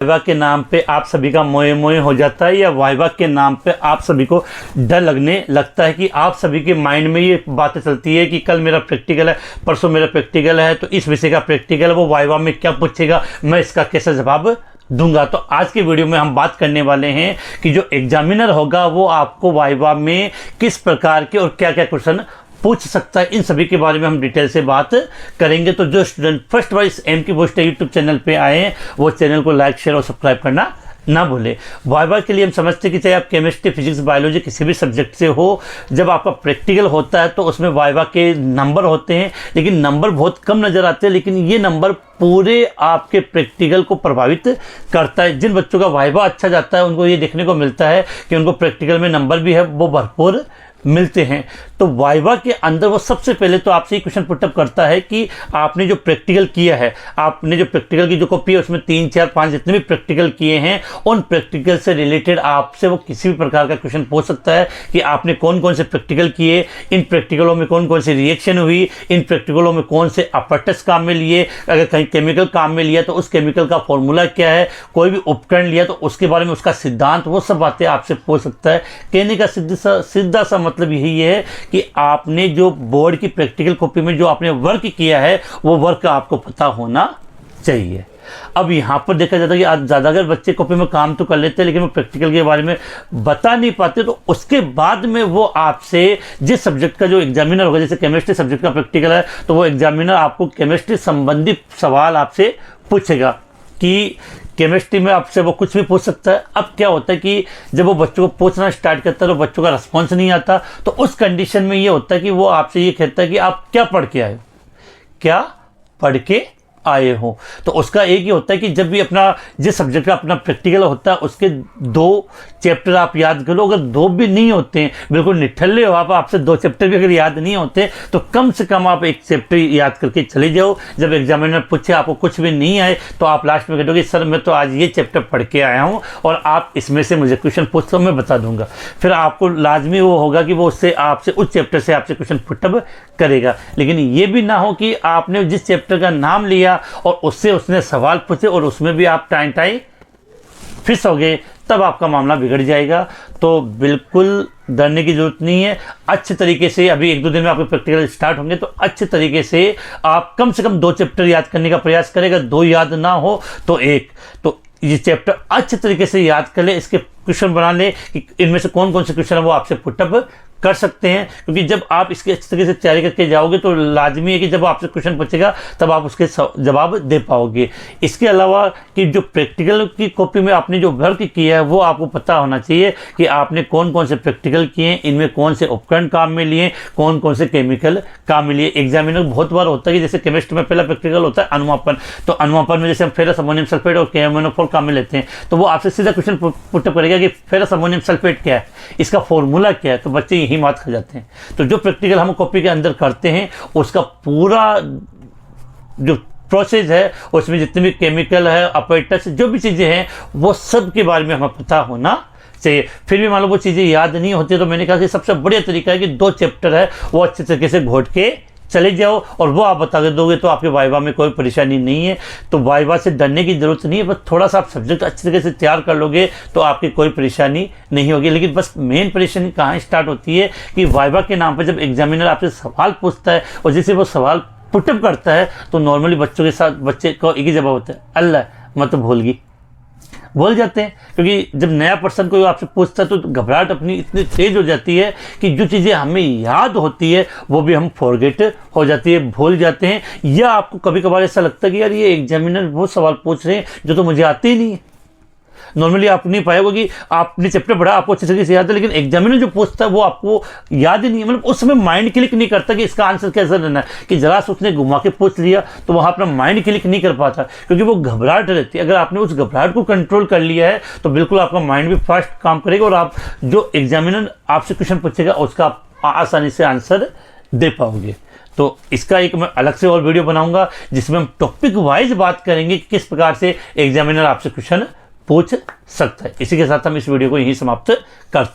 Viva के नाम पे आप सभी का मोए मोए हो जाता है, या वाइवा के नाम पे आप सभी को डर लगने लगता है कि आप सभी के माइंड में ये बातें चलती है कि कल मेरा प्रैक्टिकल है, परसों मेरा प्रैक्टिकल है, तो इस विषय का प्रैक्टिकल है, वो वाइवा में क्या पूछेगा, मैं इसका कैसे जवाब दूंगा। तो आज के वीडियो में हम बात करने वाले हैं कि जो एग्जामिनर होगा वो आपको वाइवा में किस प्रकार के और क्या क्या क्वेश्चन पूछ सकता है, इन सभी के बारे में हम डिटेल से बात करेंगे। तो जो स्टूडेंट फर्स्ट बार इस एम की पोस्ट यूट्यूब चैनल पे आए हैं वो चैनल को लाइक शेयर और सब्सक्राइब करना ना भूलें। वाइवा के लिए हम समझते हैं कि चाहे आप केमिस्ट्री फिजिक्स बायोलॉजी किसी भी सब्जेक्ट से हो, जब आपका प्रैक्टिकल होता है तो उसमें वाइवा के नंबर होते हैं, लेकिन नंबर बहुत कम नज़र आते हैं, लेकिन ये नंबर पूरे आपके प्रैक्टिकल को प्रभावित करता है। जिन बच्चों का वाइवा अच्छा जाता है उनको ये देखने को मिलता है कि उनको प्रैक्टिकल में नंबर भी है वो भरपूर मिलते हैं। तो वाइवा के अंदर वो सबसे पहले तो आपसे ये क्वेश्चन पुटअप करता है कि आपने जो प्रैक्टिकल किया है, आपने जो प्रैक्टिकल की जो कॉपी है उसमें 3, 4, 5 जितने भी प्रैक्टिकल किए हैं, उन प्रैक्टिकल से रिलेटेड आपसे वो किसी भी प्रकार का क्वेश्चन पूछ सकता है कि आपने कौन कौन से प्रैक्टिकल किए, इन प्रैक्टिकलों में कौन कौन सी रिएक्शन हुई, इन प्रैक्टिकलों में कौन से अपरेटस काम में लिए, अगर कहीं केमिकल काम में लिया तो उस केमिकल का फॉर्मूला क्या है, कोई भी उपकरण लिया तो उसके बारे में उसका सिद्धांत, वो सब बातें आपसे पूछ सकता है। कहने का सीधा सा मतलब यही है कि आपने जो बोर्ड की प्रैक्टिकल कॉपी में जो आपने वर्क किया है वो वर्क आपको पता होना चाहिए। अब यहाँ पर देखा जाता है कि आज ज़्यादातर बच्चे कॉपी में काम तो कर लेते हैं लेकिन वो प्रैक्टिकल के बारे में बता नहीं पाते, तो उसके बाद में वो आपसे जिस सब्जेक्ट का जो एग्जामिनर होगा, जैसे केमिस्ट्री सब्जेक्ट का प्रैक्टिकल है तो वो एग्जामिनर आपको केमिस्ट्री संबंधी सवाल आपसे पूछेगा कि केमिस्ट्री में आपसे वो कुछ भी पूछ सकता है। अब क्या होता है कि जब वो बच्चों को पूछना स्टार्ट करता है तो बच्चों का रिस्पॉन्स नहीं आता, तो उस कंडीशन में ये होता है कि वो आपसे ये कहता है कि आप क्या पढ़ के आए हो, क्या पढ़ के आए हो। तो उसका एक ही होता है कि जब भी अपना जिस सब्जेक्ट का अपना प्रैक्टिकल होता है उसके 2 चैप्टर आप याद करो, अगर 2 भी नहीं होते हैं, बिल्कुल निठल्ले हो आप, आपसे 2 चैप्टर भी अगर याद नहीं होते तो कम से कम आप 1 चैप्टर याद करके चले जाओ। जब एग्जामिनर पूछे आपको कुछ भी नहीं आए तो आप लास्ट में कहोगे सर मैं तो आज ये चैप्टर पढ़ के आया हूँ और आप इसमें से मुझे क्वेश्चन पूछ लो, मैं बता दूंगा। फिर आपको लाजमी वो होगा कि वो उससे आपसे उस चैप्टर से आपसे क्वेश्चन पुटअप करेगा। लेकिन ये भी ना हो कि आपने जिस चैप्टर का नाम लिया और उससे उसने सवाल पूछे और उसमें भी आप टाई फिस हो गए, तब आपका मामला बिगड़ जाएगा। तो बिल्कुल डरने की जरूरत नहीं है। अच्छे तरीके से अभी 1-2 दिन में आपके प्रैक्टिकल स्टार्ट होंगे तो अच्छे तरीके से आप कम से कम 2 चैप्टर याद करने का प्रयास करेगा। 2 याद ना हो तो 1, तो ये चैप्टर अच्छे तरीके से याद कर ले, इसके क्वेश्चन बना ले कि इनमें से कौन कौन से क्वेश्चन है वो आपसे पुटअप कर सकते हैं। क्योंकि जब आप इसके अच्छे तरीके से तैयारी करके जाओगे तो लाजमी है कि जब आपसे क्वेश्चन पूछेगा तब आप उसके जवाब दे पाओगे। इसके अलावा कि जो प्रैक्टिकल की कॉपी में आपने जो वर्क किया है वो आपको पता होना चाहिए कि आपने कौन कौन से प्रैक्टिकल किए, इनमें कौन से उपकरण काम में लिए, कौन कौन से केमिकल काम में लिए। एग्जामिनर बहुत बार होता है कि जैसे केमिस्ट्री में पहला प्रैक्टिकल होता है अनुमापन, तो अनुमापन में जैसे हम फेरस अमोनियम सल्फेट और KMnO4 काम में लेते हैं तो वो आपसे सीधा क्वेश्चन पुटअप करेगा कि फेरस अमोनियम सल्फेट क्या है, इसका फॉर्मूला क्या है, तो बच्चे यही बात खा जाते हैं। तो जो प्रैक्टिकल हम कॉपी के अंदर करते हैं उसका पूरा जो प्रोसेस है उसमें जितने भी केमिकल है, अपरेटस, जो भी चीज़ें हैं वो सब के बारे में हमें पता होना चाहिए। फिर भी मान लो वो चीज़ें याद नहीं होती तो मैंने कहा कि सबसे बढ़िया तरीका है कि 2 चैप्टर है वो अच्छे तरीके से घोट के चले जाओ और वो आप बता के दोगे तो आपके वाइवा में कोई परेशानी नहीं है। तो वाइवा से डरने की ज़रूरत नहीं है, बस थोड़ा सा आप सब्जेक्ट अच्छे तरीके से तैयार कर लोगे तो आपकी कोई परेशानी नहीं होगी। लेकिन बस मेन परेशानी कहाँ स्टार्ट होती है कि वाइवा के नाम पर जब एग्जामिनर आपसे सवाल पूछता है और जैसे वो सवाल पुटअप करता है तो नॉर्मली बच्चों के साथ बच्चे को एक ही जवाब होता है, अल्लाह मैं तो भूल जाते हैं। क्योंकि जब नया पर्सन कोई आपसे पूछता है तो घबराहट अपनी इतनी तेज हो जाती है कि जो चीज़ें हमें याद होती है वो भी हम फॉरगेट हो जाती है, भूल जाते हैं। या आपको कभी कभार ऐसा लगता है कि यार ये एग्जामिनर वो सवाल पूछ रहे हैं जो तो मुझे आते ही नहीं है। नॉर्मली आप नहीं पाएगा कि आपने चैप्टर पढ़ा आपको अच्छे तरीके से याद है, लेकिन एग्जामिनर जो पूछता है वो आपको याद ही नहीं है, मतलब उस समय माइंड क्लिक नहीं करता कि इसका आंसर कैसे देना है। कि जरा से उसने घुमा के पूछ लिया तो वहाँ अपना माइंड क्लिक नहीं कर पाता क्योंकि वो घबराहट रहती है। अगर आपने उस घबराहट को कंट्रोल कर लिया है तो बिल्कुल आपका माइंड भी फास्ट काम करेगा और आप जो एग्जामिनर आपसे क्वेश्चन पूछेगा उसका आप आसानी से आंसर दे पाओगे। तो इसका एक मैं अलग से और वीडियो बनाऊंगा जिसमें हम टॉपिक वाइज बात करेंगे कि किस प्रकार से एग्जामिनर आपसे क्वेश्चन पूछ सकता है। इसी के साथ हम इस वीडियो को यहीं समाप्त करते हैं।